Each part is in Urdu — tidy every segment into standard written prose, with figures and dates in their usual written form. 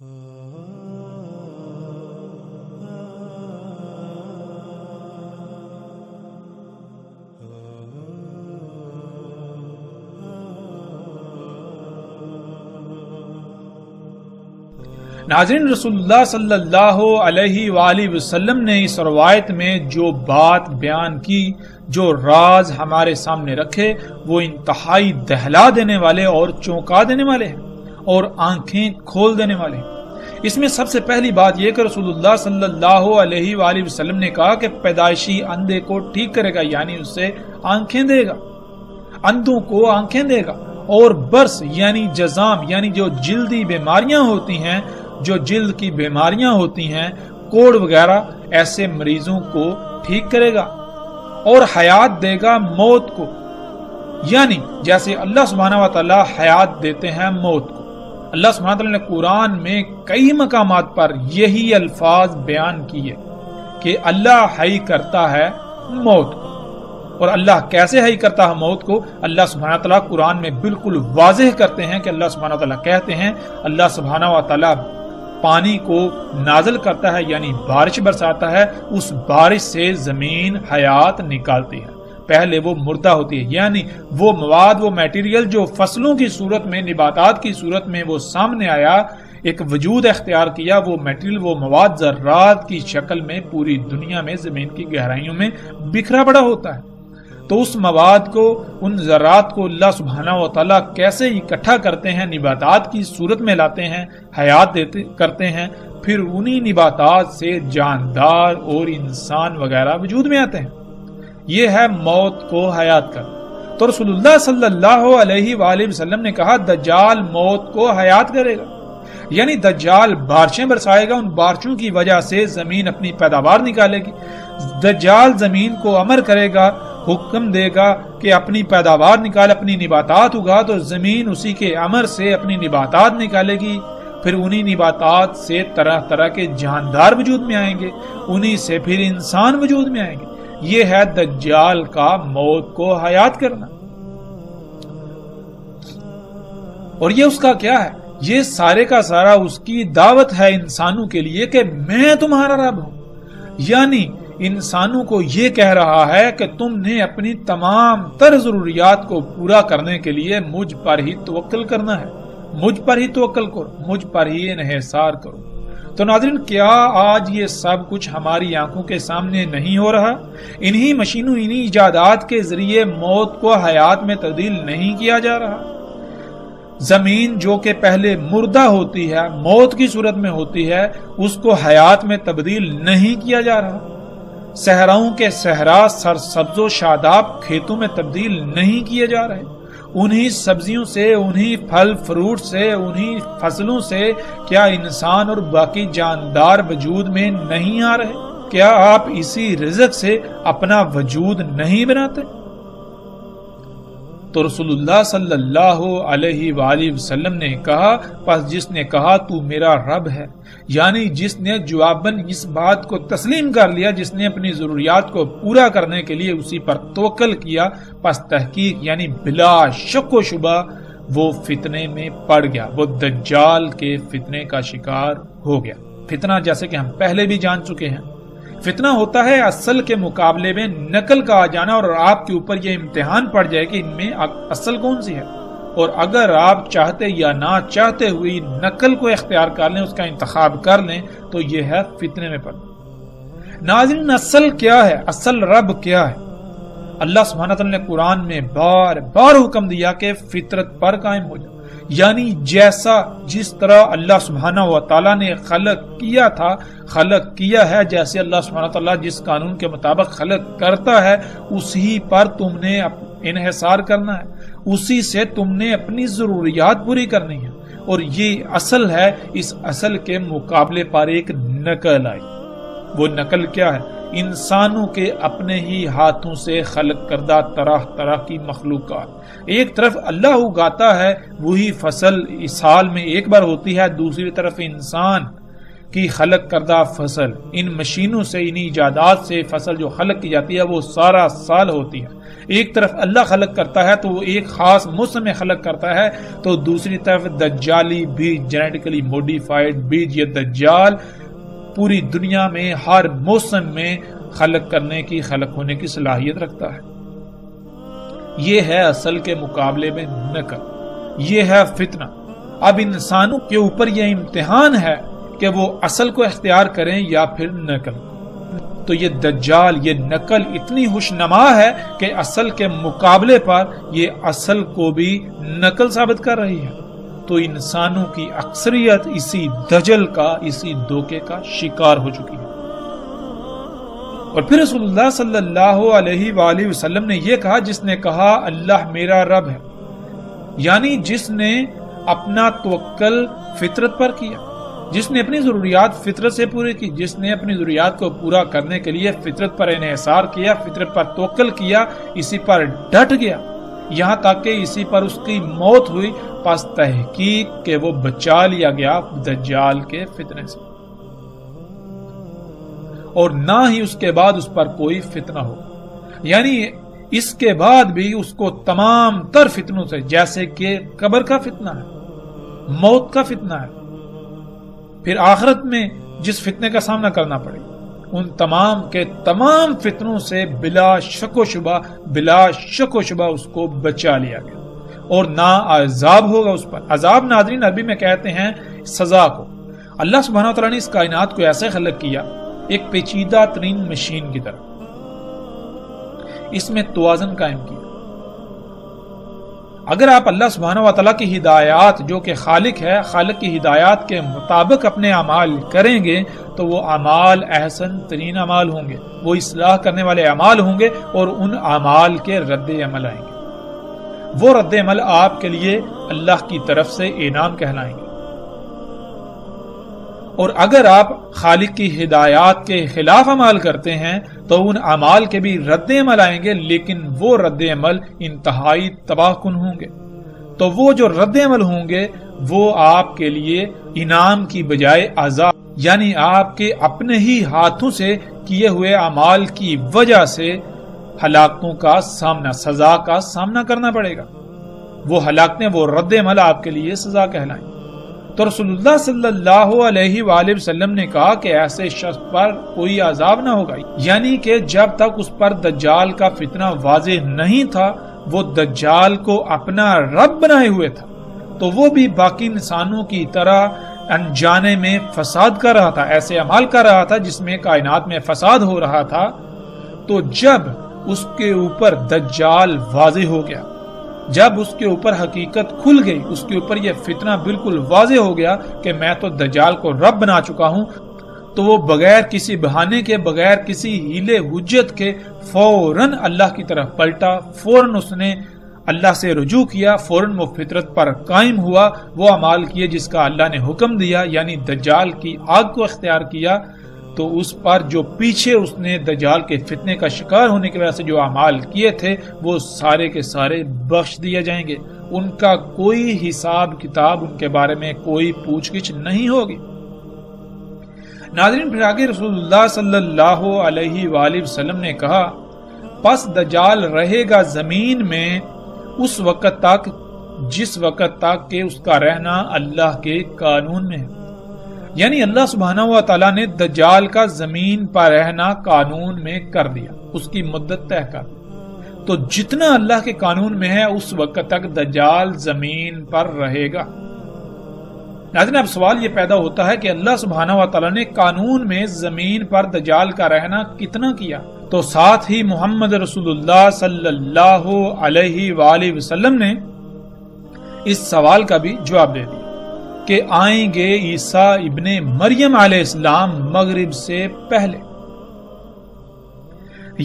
ناظرین، رسول اللہ صلی اللہ علیہ وآلہ وسلم نے اس روایت میں جو بات بیان کی، جو راز ہمارے سامنے رکھے، وہ انتہائی دہلا دینے والے اور چونکا دینے والے ہیں اور آنکھیں کھول دینے والے ہیں۔ اس میں سب سے پہلی بات یہ کہ رسول اللہ صلی اللہ علیہ وآلہ وسلم نے کہا کہ پیدائشی اندھے کو ٹھیک کرے گا، یعنی اس سے آنکھیں دے گا، اندھوں کو آنکھیں دے گا، اور برس یعنی جزام یعنی جو جلدی بیماریاں ہوتی ہیں، جو جلد کی بیماریاں ہوتی ہیں، کوڑ وغیرہ، ایسے مریضوں کو ٹھیک کرے گا، اور حیات دے گا موت کو، یعنی جیسے اللہ سبحانہ و تعالی حیات دیتے ہیں موت کو۔ اللہ سبحانہ و تعالی نے قرآن میں کئی مقامات پر یہی الفاظ بیان کیے کہ اللہ حی کرتا ہے موت کو۔ اور اللہ کیسے حی کرتا ہے موت کو؟ اللہ سبحانہ و تعالی قرآن میں بالکل واضح کرتے ہیں کہ اللہ سبحانہ و تعالی کہتے ہیں، اللہ سبحانہ و تعالی پانی کو نازل کرتا ہے، یعنی بارش برساتا ہے، اس بارش سے زمین حیات نکالتی ہے۔ پہلے وہ مردہ ہوتی ہے، یعنی وہ مواد، وہ میٹیریل جو فصلوں کی صورت میں، نباتات کی صورت میں وہ سامنے آیا، ایک وجود اختیار کیا، وہ میٹیریل، وہ مواد ذرات کی شکل میں پوری دنیا میں زمین کی گہرائیوں میں بکھرا پڑا ہوتا ہے۔ تو اس مواد کو، ان ذرات کو اللہ سبحانہ و تعالیٰ کیسے اکٹھا کرتے ہیں، نباتات کی صورت میں لاتے ہیں، حیات کرتے ہیں، پھر انہی نباتات سے جاندار اور انسان وغیرہ وجود میں آتے ہیں۔ یہ ہے موت کو حیات کرنا۔ تو رسول اللہ صلی اللہ علیہ وآلہ وسلم نے کہا دجال موت کو حیات کرے گا، یعنی دجال بارشیں برسائے گا، ان بارشوں کی وجہ سے زمین اپنی پیداوار نکالے گی۔ دجال زمین کو امر کرے گا، حکم دے گا کہ اپنی پیداوار نکال، اپنی نباتات اگا، تو زمین اسی کے امر سے اپنی نباتات نکالے گی، پھر انہی نباتات سے طرح طرح کے جاندار وجود میں آئیں گے، انہی سے پھر انسان وجود میں آئیں گے۔ یہ ہے دجال کا موت کو حیات کرنا۔ اور یہ اس کا کیا ہے؟ یہ سارے کا سارا اس کی دعوت ہے انسانوں کے لیے کہ میں تمہارا رب ہوں، یعنی انسانوں کو یہ کہہ رہا ہے کہ تم نے اپنی تمام تر ضروریات کو پورا کرنے کے لیے مجھ پر ہی توکل کرنا ہے، مجھ پر ہی توکل کرو، مجھ پر ہی انحصار کرو۔ تو ناظرین، کیا آج یہ سب کچھ ہماری آنکھوں کے سامنے نہیں ہو رہا؟ انہی مشینوں، انہی ایجادات کے ذریعے موت کو حیات میں تبدیل نہیں کیا جا رہا؟ زمین جو کہ پہلے مردہ ہوتی ہے، موت کی صورت میں ہوتی ہے، اس کو حیات میں تبدیل نہیں کیا جا رہا؟ صحراؤں کے صحرا سرسبز و شاداب کھیتوں میں تبدیل نہیں کیے جا رہے؟ انہی سبزیوں سے، انہی پھل فروٹ سے، انہی فصلوں سے کیا انسان اور باقی جاندار وجود میں نہیں آ رہے؟ کیا آپ اسی رزق سے اپنا وجود نہیں بناتے؟ تو رسول اللہ صلی اللہ علیہ وآلہ وسلم نے کہا، پس جس نے کہا تو میرا رب ہے، یعنی جس نے جواباً اس بات کو تسلیم کر لیا، جس نے اپنی ضروریات کو پورا کرنے کے لیے اسی پر توکل کیا، پس تحقیق یعنی بلا شک و شبہ وہ فتنے میں پڑ گیا، وہ دجال کے فتنے کا شکار ہو گیا۔ فتنہ جیسے کہ ہم پہلے بھی جان چکے ہیں، فتنہ ہوتا ہے اصل کے مقابلے میں نقل کا آ جانا، اور آپ کے اوپر یہ امتحان پڑ جائے کہ ان میں اصل کون سی ہے، اور اگر آپ چاہتے یا نہ چاہتے ہوئی نقل کو اختیار کر لیں، اس کا انتخاب کر لیں، تو یہ ہے فتنے میں پڑنا۔ ناظرین، اصل کیا ہے؟ اصل رب کیا ہے؟ اللہ سبحانہ تعالی نے قرآن میں بار بار حکم دیا کہ فطرت پر قائم ہو جائے، یعنی جس طرح اللہ سبحانہ و تعالیٰ نے خلق کیا تھا، خلق کیا ہے، جیسے اللہ سبحانہ و تعالیٰ جس قانون کے مطابق خلق کرتا ہے، اسی پر تم نے انحصار کرنا ہے، اسی سے تم نے اپنی ضروریات پوری کرنی ہے۔ اور یہ اصل ہے، اس اصل کے مقابلے پر ایک نقل آئی۔ وہ نقل کیا ہے؟ انسانوں کے اپنے ہی ہاتھوں سے خلق کردہ طرح طرح کی مخلوقات۔ ایک طرف اللہ اگاتا ہے، وہی فصل سال میں ایک بار ہوتی ہے، دوسری طرف انسان کی خلق کردہ فصل، ان مشینوں سے، ان ایجادات سے فصل جو خلق کی جاتی ہے وہ سارا سال ہوتی ہے۔ ایک طرف اللہ خلق کرتا ہے تو وہ ایک خاص موسم میں خلق کرتا ہے، تو دوسری طرف دجالی بیج، جینیٹیکلی موڈیفائڈ بیج، یہ دجال پوری دنیا میں ہر موسم میں خلق ہونے کی صلاحیت رکھتا ہے۔ یہ ہے اصل کے مقابلے میں نقل، یہ ہے فتنہ۔ اب انسانوں کے اوپر یہ امتحان ہے کہ وہ اصل کو اختیار کریں یا پھر نقل۔ تو یہ دجال، یہ نقل اتنی خوشنما ہے کہ اصل کے مقابلے پر یہ اصل کو بھی نقل ثابت کر رہی ہے۔ تو انسانوں کی اکثریت اسی دجل کا، اسی دھوکے کا شکار ہو چکی ہے۔ اور پھر رسول اللہ صلی اللہ علیہ وآلہ وسلم نے یہ کہا، جس نے کہا اللہ میرا رب ہے، یعنی جس نے اپنا توکل فطرت پر کیا، جس نے اپنی ضروریات فطرت سے پوری کی، جس نے اپنی ضروریات کو پورا کرنے کے لیے فطرت پر انحصار کیا، فطرت پر توکل کیا، اسی پر ڈٹ گیا، یہاں تک کہ اسی پر اس کی موت ہوئی، پس تحقیق کہ وہ بچا لیا گیا دجال کے فتنے سے، اور نہ ہی اس کے بعد اس پر کوئی فتنہ ہو۔ یعنی اس کے بعد بھی اس کو تمام تر فتنوں سے، جیسے کہ قبر کا فتنہ ہے، موت کا فتنہ ہے، پھر آخرت میں جس فتنے کا سامنا کرنا پڑے، ان تمام کے تمام فتنوں سے بلا شک و شبہ اس کو بچا لیا گیا، اور نہ عذاب ہوگا اس پر۔ عذاب ناظرین عربی میں کہتے ہیں سزا کو۔ اللہ سبحانہ وتعالی نے اس کائنات کو ایسے خلق کیا، ایک پیچیدہ ترین مشین کی طرح، اس میں توازن قائم کیا۔ اگر آپ اللہ سبحانہ وتعالی کی ہدایات، جو کہ خالق ہے، خالق کی ہدایات کے مطابق اپنے اعمال کریں گے تو وہ اعمال احسن ترین اعمال ہوں گے، وہ اصلاح کرنے والے اعمال ہوں گے، اور ان اعمال کے رد عمل آئیں گے۔ وہ رد عمل آپ کے لیے اللہ کی طرف سے انعام کہلائیں گے۔ اور اگر آپ خالق کی ہدایات کے خلاف عمل کرتے ہیں تو ان اعمال کے بھی رد عمل آئیں گے، لیکن وہ رد عمل انتہائی تباہ کن ہوں گے۔ تو وہ جو رد عمل ہوں گے وہ آپ کے لیے انعام کی بجائے عذاب، یعنی آپ کے اپنے ہی ہاتھوں سے کیے ہوئے اعمال کی وجہ سے ہلاکتوں کا سامنا، سزا کا سامنا کرنا پڑے گا۔ وہ ہلاکتیں، وہ رد عمل آپ کے لیے سزا کہلائیں۔ تو رسول اللہ صلی اللہ علیہ وآلہ وسلم نے کہا کہ ایسے شخص پر کوئی عذاب نہ ہوگا، یعنی کہ جب تک اس پر دجال کا فتنہ واضح نہیں تھا، وہ دجال کو اپنا رب بنائے ہوئے تھا، تو وہ بھی باقی انسانوں کی طرح انجانے میں فساد کر رہا تھا، ایسے عمل کر رہا تھا جس میں کائنات میں فساد ہو رہا تھا۔ تو جب اس کے اوپر دجال واضح ہو گیا، جب اس کے اوپر حقیقت کھل گئی، اس کے اوپر یہ فتنہ بالکل واضح ہو گیا کہ میں تو دجال کو رب بنا چکا ہوں، تو وہ بغیر کسی بہانے کے، بغیر کسی ہیلے حجت کے فوراً اللہ کی طرف پلٹا، فوراً اس نے اللہ سے رجوع کیا، فوراً وہ فطرت پر قائم ہوا، وہ اعمال کیے جس کا اللہ نے حکم دیا، یعنی دجال کی آگ کو اختیار کیا۔ تو اس پر جو پیچھے اس نے دجال کے فتنے کا شکار ہونے کی وجہ سے جو اعمال کیے تھے وہ سارے کے سارے بخش دیے جائیں گے، ان کا کوئی حساب کتاب، ان کے بارے میں کوئی پوچھ گچھ نہیں ہوگی۔ ناظرین، پھر آگے رسول اللہ صلی اللہ علیہ وآلہ وسلم نے کہا، پس دجال رہے گا زمین میں اس وقت تک جس وقت تک کہ اس کا رہنا اللہ کے قانون میں ہے، یعنی اللہ سبحانہ و تعالیٰ نے دجال کا زمین پر رہنا قانون میں کر دیا، اس کی مدت طے کر دی۔ تو جتنا اللہ کے قانون میں ہے اس وقت تک دجال زمین پر رہے گا۔ ناظرین، اب سوال یہ پیدا ہوتا ہے کہ اللہ سبحانہ و تعالیٰ نے قانون میں زمین پر دجال کا رہنا کتنا کیا؟ تو ساتھ ہی محمد رسول اللہ صلی اللہ علیہ وآلہ وسلم نے اس سوال کا بھی جواب دے دیا کہ آئیں گے عیسیٰ ابن مریم علیہ السلام مغرب سے پہلے،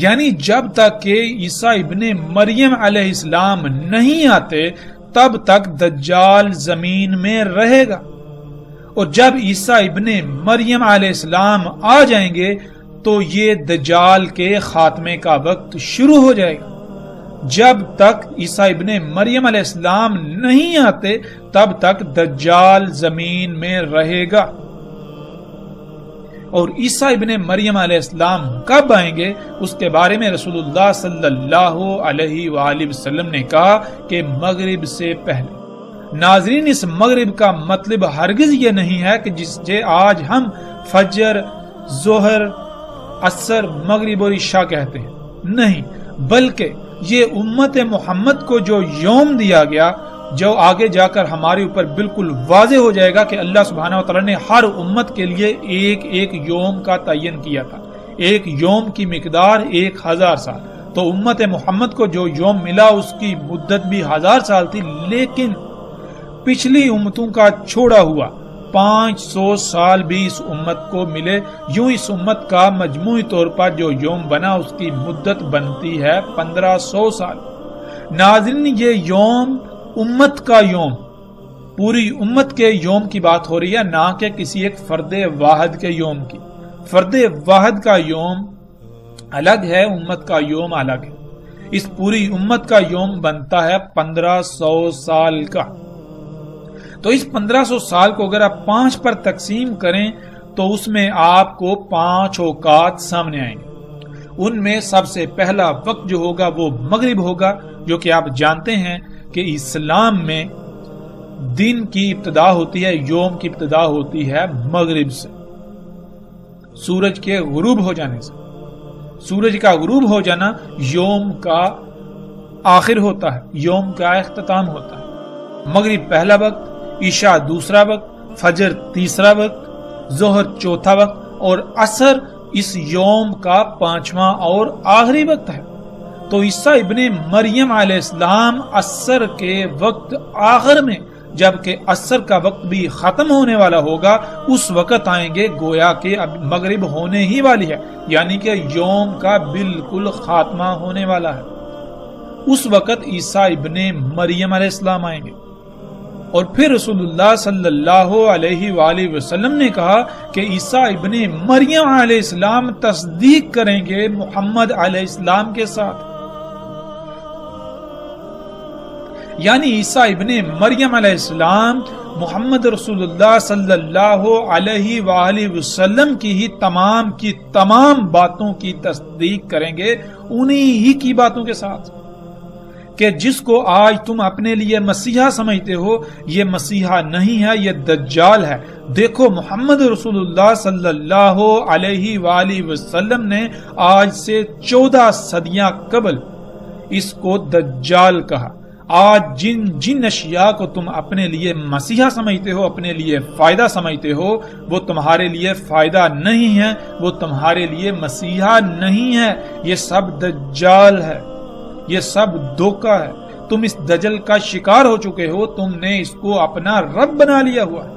یعنی جب تک کہ عیسیٰ ابن مریم علیہ السلام نہیں آتے تب تک دجال زمین میں رہے گا، اور جب عیسیٰ ابن مریم علیہ السلام آ جائیں گے تو یہ دجال کے خاتمے کا وقت شروع ہو جائے گا۔ جب تک عیسیٰ ابن مریم علیہ السلام نہیں آتے تب تک دجال زمین میں رہے گا، اور عیسیٰ ابن مریم علیہ السلام کب آئیں گے اس کے بارے میں رسول اللہ صلی اللہ علیہ وآلہ وسلم نے کہا کہ مغرب سے پہلے۔ ناظرین، اس مغرب کا مطلب ہرگز یہ نہیں ہے کہ جسے آج ہم فجر، ظہر، عصر، مغرب اور عشاء کہتے ہیں، نہیں، بلکہ یہ امت محمد کو جو یوم دیا گیا، جو آگے جا کر ہمارے اوپر بالکل واضح ہو جائے گا کہ اللہ سبحانہ وتعالی نے ہر امت کے لیے ایک ایک یوم کا تعین کیا تھا۔ ایک یوم کی مقدار 1000 سال، تو امت محمد کو جو یوم ملا اس کی مدت بھی 1000 سال تھی، لیکن پچھلی امتوں کا چھوڑا ہوا 500 سال بھی اس امت کو ملے۔ یوں اس امت کا مجموعی طور پر جو یوم بنا اس کی مدت بنتی ہے 1500 سال۔ ناظرین، یہ یوم امت کا یوم، پوری امت کے یوم کی بات ہو رہی ہے، نہ کہ کسی ایک فرد واحد کے یوم کی۔ فرد واحد کا یوم الگ ہے، امت کا یوم الگ ہے۔ اس پوری امت کا یوم بنتا ہے 1500 سال کا۔ تو اس 1500 سال کو اگر آپ 5 پر تقسیم کریں تو اس میں آپ کو 5 اوقات سامنے آئیں گے۔ ان میں سب سے پہلا وقت جو ہوگا وہ مغرب ہوگا، جو کہ آپ جانتے ہیں کہ اسلام میں دن کی ابتدا ہوتی ہے، یوم کی ابتدا ہوتی ہے مغرب سے، سورج کے غروب ہو جانے سے۔ سورج کا غروب ہو جانا یوم کا آخر ہوتا ہے، یوم کا اختتام ہوتا ہے۔ مغرب پہلا وقت، عشاء دوسرا وقت، فجر تیسرا وقت، ظہر چوتھا وقت اور عصر اس یوم کا 5واں اور آخری وقت ہے۔ تو عیسیٰ ابن مریم علیہ السلام عصر کے وقت آخر میں، جبکہ عصر کا وقت بھی ختم ہونے والا ہوگا، اس وقت آئیں گے گویا کہ اب مغرب ہونے ہی والی ہے، یعنی کہ یوم کا بالکل خاتمہ ہونے والا ہے۔ اس وقت عیسیٰ ابن مریم علیہ السلام آئیں گے۔ اور پھر رسول اللہ صلی اللہ علیہ وآلہ وسلم نے کہا کہ عیسیٰ ابن مریم علیہ السلام تصدیق کریں گے محمد علیہ السلام کے ساتھ، یعنی عیسیٰ ابن مریم علیہ السلام محمد رسول اللہ صلی اللہ علیہ وآلہ وسلم کی ہی تمام کی تمام باتوں کی تصدیق کریں گے، انہی ہی کی باتوں کے ساتھ، کہ جس کو آج تم اپنے لیے مسیحا سمجھتے ہو، یہ مسیحا نہیں ہے، یہ دجال ہے۔ دیکھو، محمد رسول اللہ صلی اللہ علیہ وآلہ وسلم نے آج سے 14 صدیاں قبل اس کو دجال کہا۔ آج جن اشیاء کو تم اپنے لیے مسیحا سمجھتے ہو، اپنے لیے فائدہ سمجھتے ہو، وہ تمہارے لیے فائدہ نہیں ہے، وہ تمہارے لیے مسیحا نہیں ہے، یہ سب دجال ہے، یہ سب دھوکہ ہے۔ تم اس دجل کا شکار ہو چکے ہو، تم نے اس کو اپنا رب بنا لیا ہوا ہے۔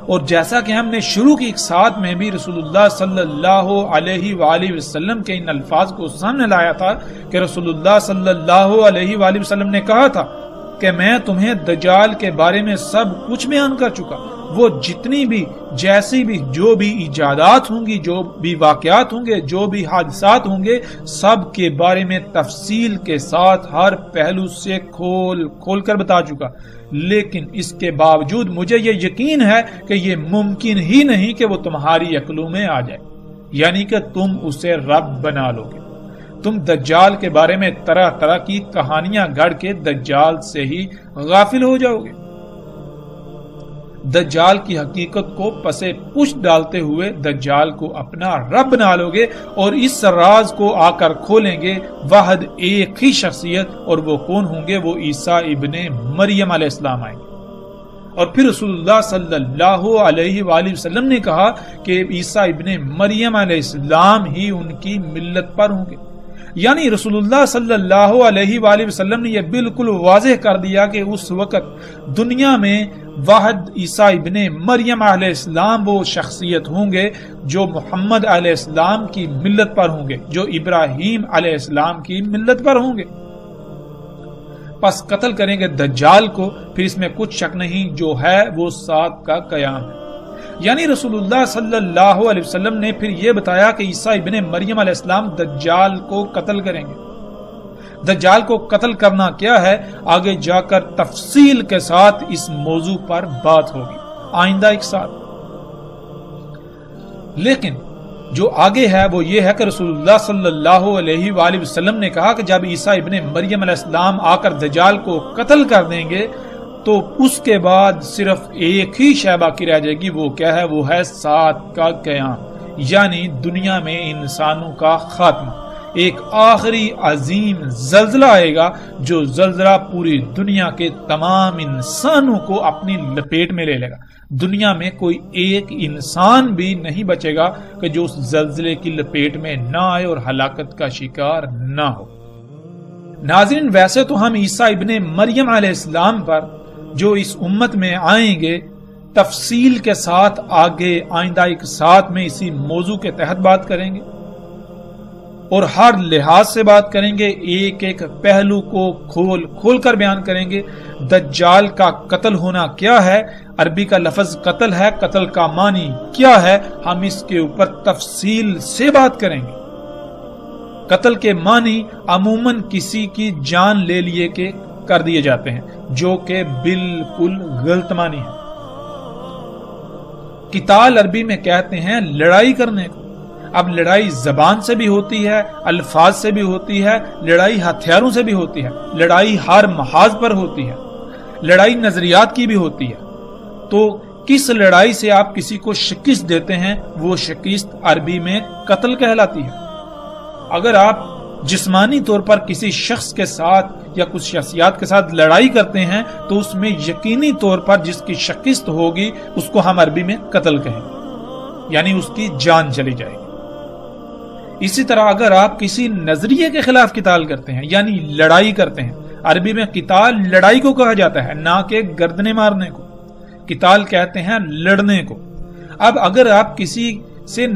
اور جیسا کہ ہم نے شروع کی اقساط میں بھی رسول اللہ صلی اللہ علیہ وآلہ وسلم کے ان الفاظ کو سامنے لایا تھا کہ رسول اللہ صلی اللہ علیہ وآلہ وسلم نے کہا تھا کہ میں تمہیں دجال کے بارے میں سب کچھ بیان کر چکا، وہ جتنی بھی جیسی بھی جو بھی ایجادات ہوں گی، جو بھی واقعات ہوں گے، جو بھی حادثات ہوں گے، سب کے بارے میں تفصیل کے ساتھ ہر پہلو سے کھول کر بتا چکا۔ لیکن اس کے باوجود مجھے یہ یقین ہے کہ یہ ممکن ہی نہیں کہ وہ تمہاری عقلوں میں آ جائے، یعنی کہ تم اسے رب بنا لو گے۔ تم دجال کے بارے میں طرح طرح کی کہانیاں گڑھ کے دجال سے ہی غافل ہو جاؤ گے۔ دجال کی حقیقت کو پسے پشت ڈالتے ہوئے دجال کو اپنا رب بنا لو گے، اور اس راز کو آ کر کھولیں گے واحد ایک ہی شخصیت، اور وہ کون ہوں گے؟ وہ عیسیٰ ابن مریم علیہ السلام آئیں گے۔ اور پھر رسول اللہ صلی اللہ علیہ وآلہ وسلم نے کہا کہ عیسیٰ ابن مریم علیہ السلام ہی ان کی ملت پر ہوں گے، یعنی رسول اللہ صلی اللہ علیہ وآلہ وسلم نے یہ بالکل واضح کر دیا کہ اس وقت دنیا میں واحد عیسیٰ ابن مریم علیہ السلام وہ شخصیت ہوں گے جو محمد علیہ السلام کی ملت پر ہوں گے، جو ابراہیم علیہ السلام کی ملت پر ہوں گے۔ پس قتل کریں گے دجال کو، پھر اس میں کچھ شک نہیں، جو ہے وہ ساتھ کا قیام ہے۔ یعنی رسول اللہ صلی اللہ علیہ وسلم نے پھر یہ بتایا کہ عیسیٰ ابن مریم علیہ السلام دجال کو قتل کریں گے۔ دجال کو قتل کرنا کیا ہے، آگے جا کر تفصیل کے ساتھ اس موضوع پر بات ہوگی آئندہ ایک ساتھ۔ لیکن جو آگے ہے وہ یہ ہے کہ رسول اللہ صلی اللہ علیہ وآلہ وسلم نے کہا کہ جب عیسیٰ ابن مریم علیہ السلام آ کر دجال کو قتل کر دیں گے تو اس کے بعد صرف ایک ہی شے باقی رہ جائے گی، وہ کیا ہے؟ وہ ہے سات کا قیام، یعنی دنیا میں انسانوں کا خاتمہ۔ ایک آخری عظیم زلزلہ آئے گا جو زلزلہ پوری دنیا کے تمام انسانوں کو اپنی لپیٹ میں لے لے گا۔ دنیا میں کوئی ایک انسان بھی نہیں بچے گا کہ جو اس زلزلے کی لپیٹ میں نہ آئے اور ہلاکت کا شکار نہ ہو۔ ناظرین، ویسے تو ہم عیسیٰ ابن مریم علیہ السلام پر جو اس امت میں آئیں گے تفصیل کے ساتھ آگے آئندہ ایک ساتھ میں اسی موضوع کے تحت بات کریں گے اور ہر لحاظ سے بات کریں گے، ایک ایک پہلو کو کھول کر بیان کریں گے۔ دجال کا قتل ہونا کیا ہے، عربی کا لفظ قتل ہے، قتل کا معنی کیا ہے، ہم اس کے اوپر تفصیل سے بات کریں گے۔ قتل کے معنی عموماً کسی کی جان لے لیے کے کر دیے جاتے ہیں، جو کہ بالکل غلط معنی ہے۔ قتال عربی میں کہتے ہیں لڑائی کرنے کو۔ اب لڑائی زبان سے بھی ہوتی ہے، الفاظ سے بھی ہوتی ہے، لڑائی ہتھیاروں سے بھی ہوتی ہے، لڑائی ہر محاذ پر ہوتی ہے، لڑائی نظریات کی بھی ہوتی ہے۔ تو کس لڑائی سے آپ کسی کو شکست دیتے ہیں وہ شکست عربی میں قتل کہلاتی ہے۔ اگر آپ جسمانی طور پر کسی شخص کے ساتھ یا کچھ شخصیات کے ساتھ لڑائی کرتے ہیں تو اس میں یقینی طور پر جس کی شکست ہوگی اس کو ہم عربی میں قتل کہیں گے، یعنی اس کی جان چلی جائے گی۔ اسی طرح اگر آپ کسی نظریے کے خلاف قتال کرتے ہیں یعنی لڑائی کرتے ہیں، عربی میں قتال لڑائی کو کہا جاتا ہے، نہ کہ گردنے مارنے کو۔ قتال کہتے ہیں لڑنے کو۔ اب اگر آپ کسی سے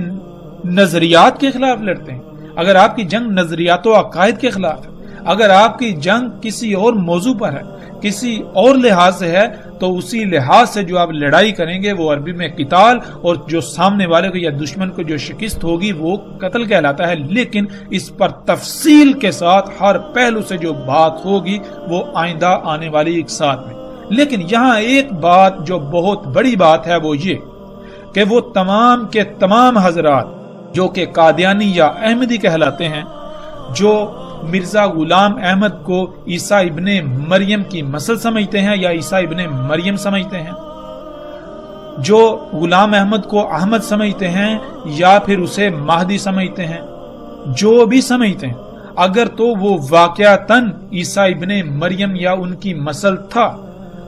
نظریات کے خلاف لڑتے ہیں، اگر آپ کی جنگ نظریات و عقائد کے خلاف ہے، اگر آپ کی جنگ کسی اور موضوع پر ہے، کسی اور لحاظ سے ہے، تو اسی لحاظ سے جو آپ لڑائی کریں گے وہ عربی میں قتال، اور جو سامنے والے کو یا دشمن کو جو شکست ہوگی وہ قتل کہلاتا ہے۔ لیکن اس پر تفصیل کے ساتھ ہر پہلو سے جو بات ہوگی وہ آئندہ آنے والی ایک ساتھ میں۔ لیکن یہاں ایک بات جو بہت بڑی بات ہے وہ یہ کہ وہ تمام کے تمام حضرات جو کہ قادیانی یا احمدی کہلاتے ہیں، جو مرزا غلام احمد کو عیسیٰ ابن مریم کی نسل سمجھتے ہیں یا عیسیٰ ابن مریم سمجھتے ہیں، جو غلام احمد کو احمد سمجھتے ہیں یا پھر اسے مہدی سمجھتے ہیں، جو بھی سمجھتے ہیں، اگر تو وہ واقعتاً عیسیٰ ابن مریم یا ان کی نسل تھا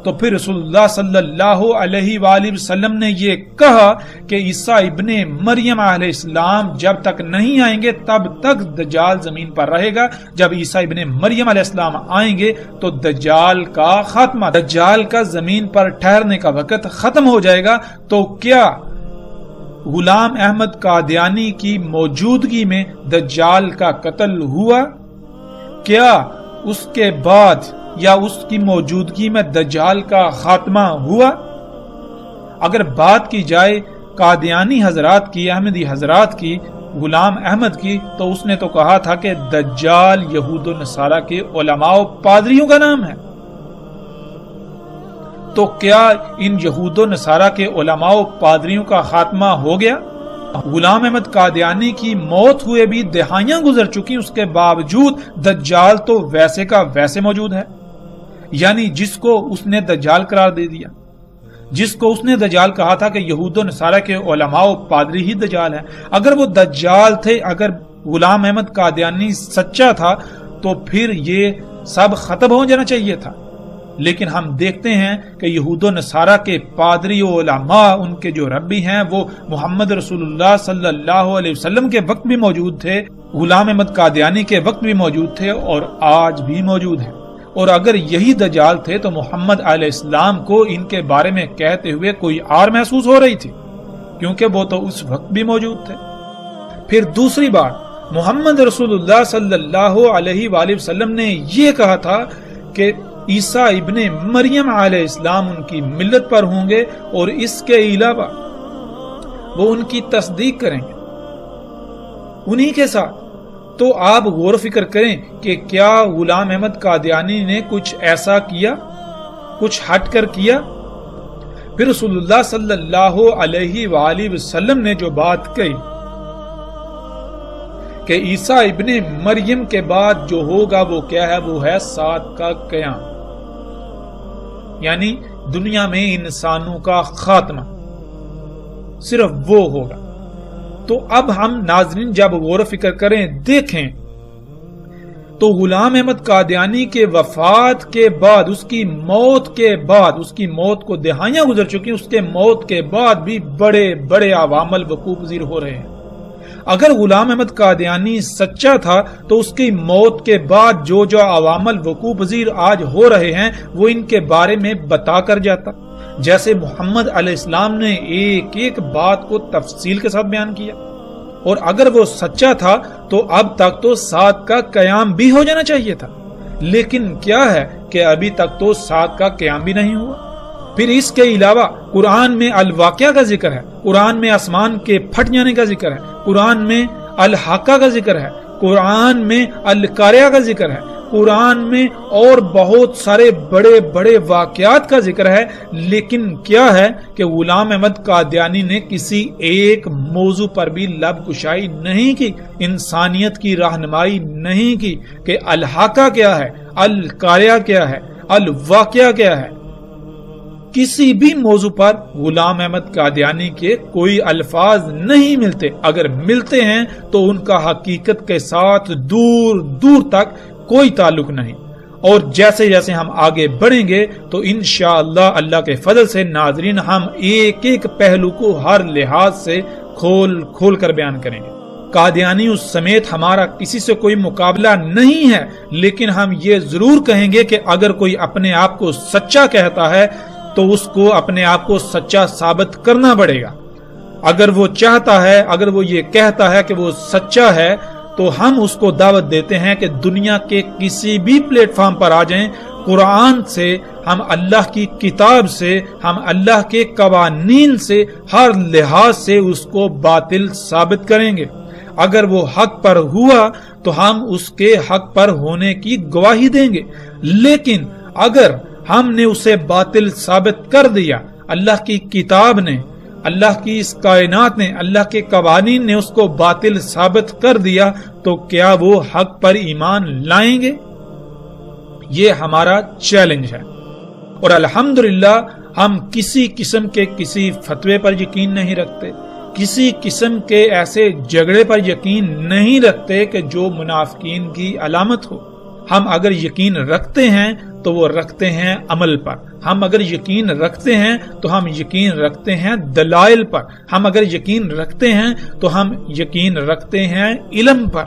تو پھر رسول اللہ صلی اللہ علیہ وآلہ وسلم نے یہ کہا کہ عیسیٰ ابن مریم علیہ السلام جب تک نہیں آئیں گے تب تک دجال زمین پر رہے گا۔ جب عیسیٰ ابن مریم علیہ السلام آئیں گے تو دجال کا خاتمہ، دجال کا زمین پر ٹھہرنے کا وقت ختم ہو جائے گا۔ تو کیا غلام احمد قادیانی کی موجودگی میں دجال کا قتل ہوا؟ کیا اس کے بعد یا اس کی موجودگی میں دجال کا خاتمہ ہوا؟ اگر بات کی جائے قادیانی حضرات کی، احمدی حضرات کی، غلام احمد کی، تو اس نے تو کہا تھا کہ دجال یہود و نصارہ کے علماء و پادریوں کا نام ہے۔ تو کیا ان یہود و نصارہ کے علماء و پادریوں کا خاتمہ ہو گیا؟ غلام احمد قادیانی کی موت ہوئے بھی دہائیاں گزر چکی، اس کے باوجود دجال تو ویسے کا ویسے موجود ہے۔ یعنی جس کو اس نے دجال قرار دے دیا، جس کو اس نے دجال کہا تھا کہ یہود و نصارہ کے علماء و پادری ہی دجال ہیں، اگر وہ دجال تھے، اگر غلام احمد قادیانی سچا تھا تو پھر یہ سب ختم ہو جانا چاہیے تھا۔ لیکن ہم دیکھتے ہیں کہ یہود و نصارہ کے پادری و علماء، ان کے جو ربی ہیں، وہ محمد رسول اللہ صلی اللہ علیہ وسلم کے وقت بھی موجود تھے، غلام احمد قادیانی کے وقت بھی موجود تھے اور آج بھی موجود ہیں۔ اور اگر یہی دجال تھے تو محمد علیہ السلام کو ان کے بارے میں کہتے ہوئے کوئی آر محسوس ہو رہی تھی، کیونکہ وہ تو اس وقت بھی موجود تھے۔ پھر دوسری بات، محمد رسول اللہ صلی اللہ علیہ وآلہ وسلم نے یہ کہا تھا کہ عیسیٰ ابن مریم علیہ السلام ان کی ملت پر ہوں گے اور اس کے علاوہ وہ ان کی تصدیق کریں گے انہی کے ساتھ۔ تو آپ غور و فکر کریں کہ کیا غلام احمد قادیانی نے کچھ ایسا کیا، کچھ ہٹ کر کیا؟ پھر رسول اللہ صلی اللہ علیہ وآلہ وسلم نے جو بات کہی کہ عیسیٰ ابن مریم کے بعد جو ہوگا وہ کیا ہے؟ وہ ہے سات کا قیام، یعنی دنیا میں انسانوں کا خاتمہ صرف وہ ہوگا۔ تو اب ہم ناظرین جب غور و فکر کریں، دیکھیں تو غلام احمد قادیانی کے وفات کے بعد، اس کی موت کے بعد، اس کی موت کو دہائیاں گزر چکی، اس کے موت کے بعد بھی بڑے بڑے عوامل وقوع پذیر ہو رہے ہیں۔ اگر غلام احمد قادیانی سچا تھا تو اس کی موت کے بعد جو جو عوامل وقوع پذیر آج ہو رہے ہیں وہ ان کے بارے میں بتا کر جاتا، جیسے محمد علیہ السلام نے ایک ایک بات کو تفصیل کے ساتھ بیان کیا۔ اور اگر وہ سچا تھا تو اب تک تو سات کا قیام بھی ہو جانا چاہیے تھا، لیکن کیا ہے کہ ابھی تک تو سات کا قیام بھی نہیں ہوا۔ پھر اس کے علاوہ قرآن میں الواقعہ کا ذکر ہے، قرآن میں آسمان کے پھٹ جانے کا ذکر ہے، قرآن میں الحاقہ کا ذکر ہے، قرآن میں القاریہ کا ذکر ہے، قرآن میں اور بہت سارے بڑے بڑے واقعات کا ذکر ہے، لیکن کیا ہے کہ غلام احمد قادیانی نے کسی ایک موضوع پر بھی لب کشائی نہیں کی، انسانیت کی رہنمائی نہیں کی کہ الحاقہ کیا ہے، القاریہ کیا ہے، الواقعہ کیا ہے۔ کسی بھی موضوع پر غلام احمد قادیانی کے کوئی الفاظ نہیں ملتے، اگر ملتے ہیں تو ان کا حقیقت کے ساتھ دور دور تک کوئی تعلق نہیں۔ اور جیسے جیسے ہم آگے بڑھیں گے تو انشاءاللہ اللہ کے فضل سے ناظرین ہم ایک ایک پہلو کو ہر لحاظ سے کھول کھول کر بیان کریں گے۔ قادیانی اس سمیت ہمارا کسی سے کوئی مقابلہ نہیں ہے، لیکن ہم یہ ضرور کہیں گے کہ اگر کوئی اپنے آپ کو سچا کہتا ہے تو اس کو اپنے آپ کو سچا ثابت کرنا پڑے گا۔ اگر وہ چاہتا ہے، اگر وہ یہ کہتا ہے کہ وہ سچا ہے، تو ہم اس کو دعوت دیتے ہیں کہ دنیا کے کسی بھی پلیٹ فارم پر آ جائیں، قرآن سے، ہم اللہ کی کتاب سے، ہم اللہ کے قوانین سے، ہر لحاظ سے اس کو باطل ثابت کریں گے۔ اگر وہ حق پر ہوا تو ہم اس کے حق پر ہونے کی گواہی دیں گے، لیکن اگر ہم نے اسے باطل ثابت کر دیا، اللہ کی کتاب نے، اللہ کی اس کائنات نے، اللہ کے قوانین نے اس کو باطل ثابت کر دیا، تو کیا وہ حق پر ایمان لائیں گے؟ یہ ہمارا چیلنج ہے۔ اور الحمدللہ ہم کسی قسم کے کسی فتوے پر یقین نہیں رکھتے، کسی قسم کے ایسے جھگڑے پر یقین نہیں رکھتے کہ جو منافقین کی علامت ہو۔ ہم اگر یقین رکھتے ہیں تو وہ رکھتے ہیں عمل پر، ہم اگر یقین رکھتے ہیں تو ہم یقین رکھتے ہیں دلائل پر، ہم اگر یقین رکھتے ہیں تو ہم یقین رکھتے ہیں علم پر۔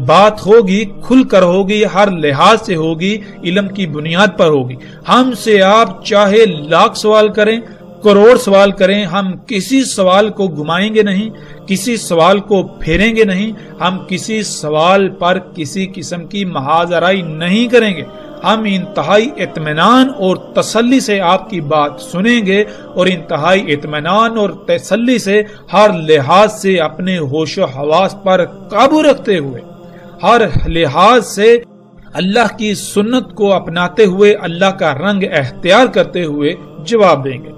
بات ہوگی کھل کر ہوگی، ہر لحاظ سے ہوگی، علم کی بنیاد پر ہوگی۔ ہم سے آپ چاہے لاکھ سوال کریں، کروڑ سوال کریں، ہم کسی سوال کو گھمائیں گے نہیں، کسی سوال کو پھیریں گے نہیں، ہم کسی سوال پر کسی قسم کی محاذ آرائی نہیں کریں گے۔ ہم انتہائی اطمینان اور تسلی سے آپ کی بات سنیں گے، اور انتہائی اطمینان اور تسلی سے ہر لحاظ سے اپنے ہوش و حواس پر قابو رکھتے ہوئے، ہر لحاظ سے اللہ کی سنت کو اپناتے ہوئے، اللہ کا رنگ اختیار کرتے ہوئے جواب دیں گے۔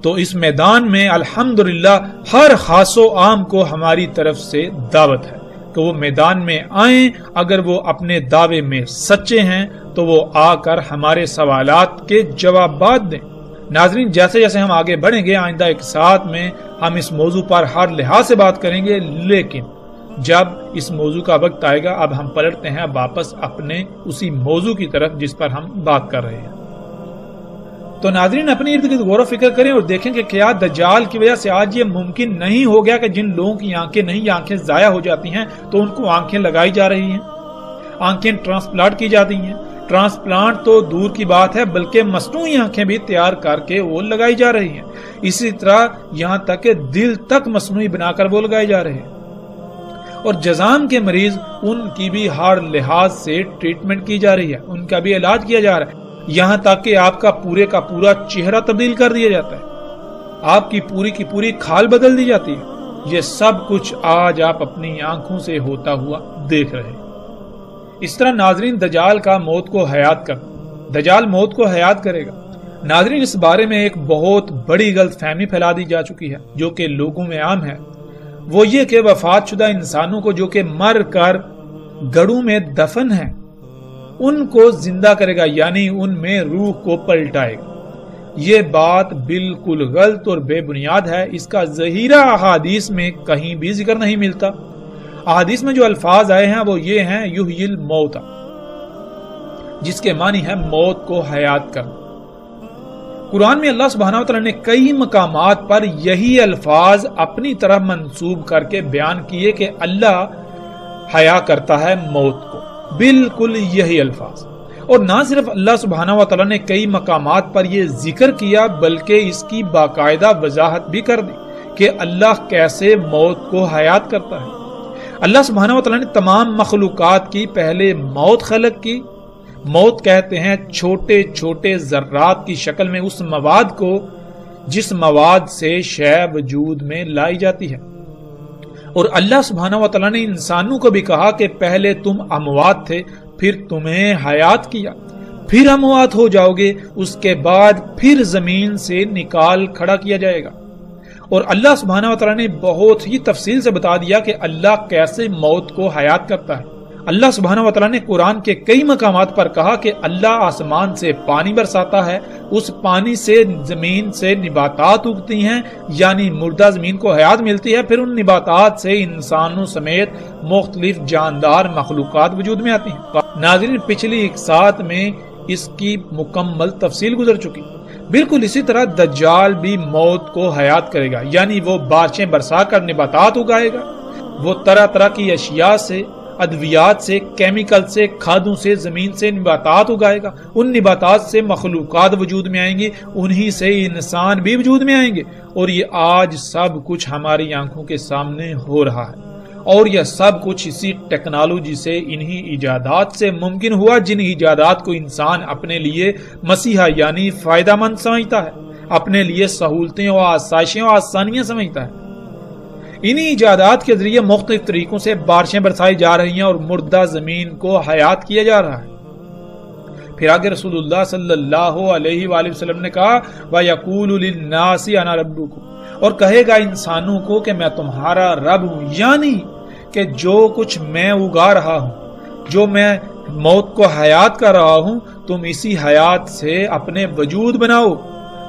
تو اس میدان میں الحمدللہ ہر خاص و عام کو ہماری طرف سے دعوت ہے کہ وہ میدان میں آئیں۔ اگر وہ اپنے دعوے میں سچے ہیں تو وہ آ کر ہمارے سوالات کے جوابات دیں۔ ناظرین جیسے جیسے ہم آگے بڑھیں گے، آئندہ ایک ساتھ میں ہم اس موضوع پر ہر لحاظ سے بات کریں گے، لیکن جب اس موضوع کا وقت آئے گا اب ہم پلٹتے ہیں واپس اپنے اسی موضوع کی طرف جس پر ہم بات کر رہے ہیں۔ تو ناظرین اپنے ارد گرد غور و فکر کریں اور دیکھیں کہ کیا دجال کی وجہ سے آج یہ ممکن نہیں ہو گیا کہ جن لوگوں کی آنکھیں نہیں، آنکھیں ضائع ہو جاتی ہیں تو ان کو آنکھیں لگائی جا رہی ہیں، آنکھیں ٹرانسپلانٹ کی جاتی ہیں۔ ٹرانسپلانٹ تو دور کی بات ہے، بلکہ مصنوعی آنکھیں بھی تیار کر کے وہ لگائی جا رہی ہیں۔ اسی طرح یہاں تک کہ دل تک مصنوعی بنا کر وہ لگائے جا رہے ہیں۔ اور جذام کے مریض، ان کی بھی ہر لحاظ سے ٹریٹمنٹ کی جا رہی ہے، ان کا بھی علاج کیا جا رہا ہے، یہاں تک کہ آپ کا پورا چہرہ تبدیل کر دیا جاتا ہے، آپ کی پوری کھال بدل دی جاتی ہے۔ یہ سب کچھ آج آپ اپنی آنکھوں سے ہوتا ہوا دیکھ رہے ہیں۔ اس طرح ناظرین دجال کا موت کو حیات کر، دجال موت کو حیات کرے گا۔ ناظرین اس بارے میں ایک بہت بڑی غلط فہمی پھیلا دی جا چکی ہے جو کہ لوگوں میں عام ہے۔ وہ یہ کہ وفات شدہ انسانوں کو جو کہ مر کر گڑوں میں دفن ہیں ان کو زندہ کرے گا، یعنی ان میں روح کو پلٹائے گا۔ یہ بات بالکل غلط اور بے بنیاد ہے، اس کا ذخیرہ احادیث میں کہیں بھی ذکر نہیں ملتا۔ احادیث میں جو الفاظ آئے ہیں وہ یہ ہیں یحیی الموت، جس کے معنی ہے موت کو حیات کرنا۔ قرآن میں اللہ سبحانہ و تعالیٰ نے کئی مقامات پر یہی الفاظ اپنی طرف منسوب کر کے بیان کیے کہ اللہ حیا کرتا ہے موت کو، بالکل یہی الفاظ۔ اور نہ صرف اللہ سبحانہ و تعالیٰ نے کئی مقامات پر یہ ذکر کیا بلکہ اس کی باقاعدہ وضاحت بھی کر دی کہ اللہ کیسے موت کو حیات کرتا ہے۔ اللہ سبحانہ و تعالیٰ نے تمام مخلوقات کی پہلے موت خلق کی۔ موت کہتے ہیں چھوٹے چھوٹے ذرات کی شکل میں اس مواد کو جس مواد سے شے وجود میں لائی جاتی ہے۔ اور اللہ سبحانہ و تعالیٰ نے انسانوں کو بھی کہا کہ پہلے تم اموات تھے، پھر تمہیں حیات کیا، پھر اموات ہو جاؤ گے، اس کے بعد پھر زمین سے نکال کھڑا کیا جائے گا۔ اور اللہ سبحانہ و تعالیٰ نے بہت ہی تفصیل سے بتا دیا کہ اللہ کیسے موت کو حیات کرتا ہے۔ اللہ سبحانہ و تعالیٰ نے قرآن کے کئی مقامات پر کہا کہ اللہ آسمان سے پانی برساتا ہے، اس پانی سے زمین سے نباتات اگتی ہیں، یعنی مردہ زمین کو حیات ملتی ہے، پھر ان نباتات سے انسانوں سمیت مختلف جاندار مخلوقات وجود میں آتی ہیں۔ ناظرین، پچھلی ایک ساتھ میں اس کی مکمل تفصیل گزر چکی۔ بالکل اسی طرح دجال بھی موت کو حیات کرے گا، یعنی وہ بارشیں برسا کر نباتات اگائے گا، وہ طرح طرح کی اشیاء سے، ادویات سے، کیمیکل سے، کھادوں سے، زمین سے نباتات اگائے گا، ان نباتات سے مخلوقات وجود میں آئیں گی، انہی سے انسان بھی وجود میں آئیں گے۔ اور یہ آج سب کچھ ہماری آنکھوں کے سامنے ہو رہا ہے، اور یہ سب کچھ اسی ٹیکنالوجی سے، انہی ایجادات سے ممکن ہوا جن ایجادات کو انسان اپنے لیے مسیحا یعنی فائدہ مند سمجھتا ہے، اپنے لیے سہولتیں اور آسائشیں اور آسانیاں سمجھتا ہے۔ انہی ایجادات کے ذریعے مختلف طریقوں سے بارشیں برسائی جا رہی ہیں اور مردہ زمین کو حیات کیا جا رہا ہے۔ پھر آگے رسول اللہ صلی اللہ علیہ وآلہ وسلم نے کہا وَيَقُولُ لِلنَّاسِ أَنَا رَبُّكُمْ، اور کہے گا انسانوں کو کہ میں تمہارا رب ہوں، یعنی کہ جو کچھ میں اگا رہا ہوں، جو میں موت کو حیات کر رہا ہوں، تم اسی حیات سے اپنے وجود بناؤ،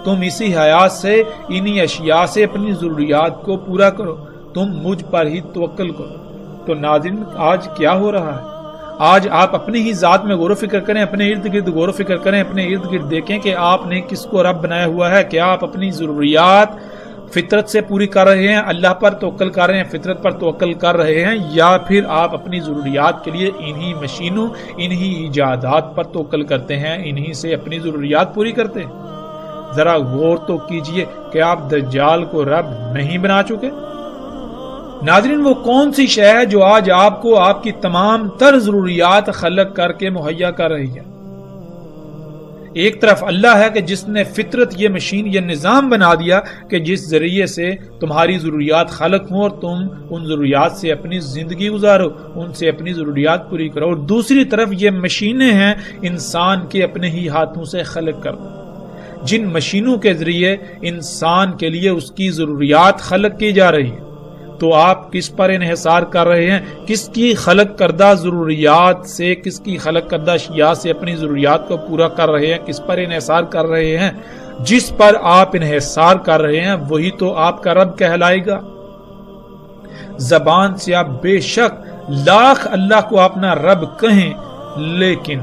تم اسی حیات سے، انہی اشیاء سے اپنی ضروریات کو پورا کرو، تم مجھ پر ہی توکل کرو۔ تو ناظرین، آج کیا ہو رہا ہے؟ آج آپ اپنی ہی ذات میں غور و فکر کریں، اپنے ارد گرد غور و فکر کریں، اپنے ارد گرد دیکھیں کہ آپ نے کس کو رب بنایا ہوا ہے۔ کیا آپ اپنی ضروریات فطرت سے پوری کر رہے ہیں، اللہ پر توکل کر رہے ہیں، فطرت پر توکل کر رہے ہیں، یا پھر آپ اپنی ضروریات کے لیے انہی مشینوں، انہی ایجادات پر توکل کرتے ہیں، انہی سے اپنی ضروریات پوری کرتے ہیں؟ ذرا غور تو کیجئے کہ آپ دجال کو رب نہیں بنا چکے۔ ناظرین، وہ کون سی شے ہے جو آج آپ کو آپ کی تمام تر ضروریات خلق کر کے مہیا کر رہی ہے؟ ایک طرف اللہ ہے کہ جس نے فطرت، یہ مشین، یہ نظام بنا دیا کہ جس ذریعے سے تمہاری ضروریات خلق ہوں اور تم ان ضروریات سے اپنی زندگی گزارو، ان سے اپنی ضروریات پوری کرو، اور دوسری طرف یہ مشینیں ہیں انسان کے اپنے ہی ہاتھوں سے خلق کر دو، جن مشینوں کے ذریعے انسان کے لیے اس کی ضروریات خلق کی جا رہی ہے۔ تو آپ کس پر انحصار کر رہے ہیں؟ کس کی خلق کردہ ضروریات سے، کس کی خلق کردہ اشیاء سے اپنی ضروریات کو پورا کر رہے ہیں؟ کس پر انحصار کر رہے ہیں؟ جس پر آپ انحصار کر رہے ہیں وہی تو آپ کا رب کہلائے گا۔ زبان سے آپ بے شک لاکھ اللہ کو اپنا رب کہیں، لیکن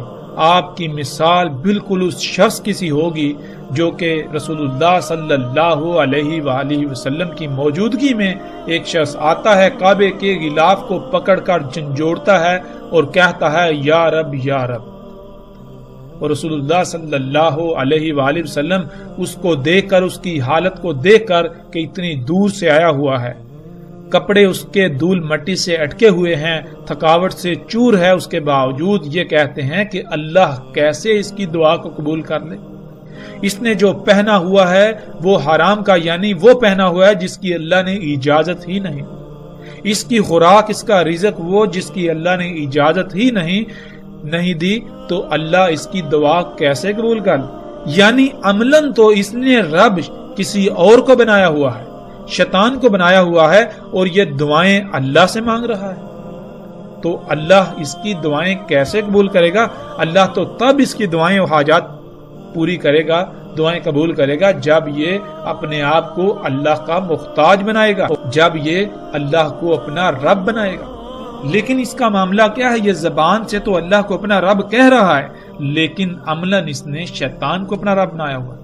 آپ کی مثال بالکل اس شخص کی سی ہوگی جو کہ رسول اللہ صلی اللہ علیہ وآلہ وسلم کی موجودگی میں ایک شخص آتا ہے، کعبے کے غلاف کو پکڑ کر جھنجھوڑتا ہے اور کہتا ہے یا رب یا رب، اور رسول اللہ صلی اللہ علیہ وآلہ وسلم اس کو دیکھ کر، اس کی حالت کو دیکھ کر کہ اتنی دور سے آیا ہوا ہے، کپڑے اس کے دھول مٹی سے اٹکے ہوئے ہیں، تھکاوٹ سے چور ہے، اس کے باوجود یہ کہتے ہیں کہ اللہ کیسے اس کی دعا کو قبول کر لے۔ اس نے جو پہنا ہوا ہے وہ حرام کا، یعنی وہ پہنا ہوا ہے جس کی اللہ نے اجازت ہی نہیں، اس کی خوراک، اس کا رزق وہ جس کی اللہ نے اجازت ہی نہیں دی، تو اللہ اس کی دعا کیسے قبول کر لے؟ یعنی عملاً تو اس نے رب کسی اور کو بنایا ہوا ہے، شیطان کو بنایا ہوا ہے اور یہ دعائیں اللہ سے مانگ رہا ہے، تو اللہ اس کی دعائیں کیسے قبول کرے گا؟ اللہ تو تب اس کی دعائیں و حاجات پوری کرے گا، دعائیں قبول کرے گا جب یہ اپنے آپ کو اللہ کا محتاج بنائے گا، جب یہ اللہ کو اپنا رب بنائے گا۔ لیکن اس کا معاملہ کیا ہے؟ یہ زبان سے تو اللہ کو اپنا رب کہہ رہا ہے، لیکن عملاً اس نے شیطان کو اپنا رب بنایا ہوا۔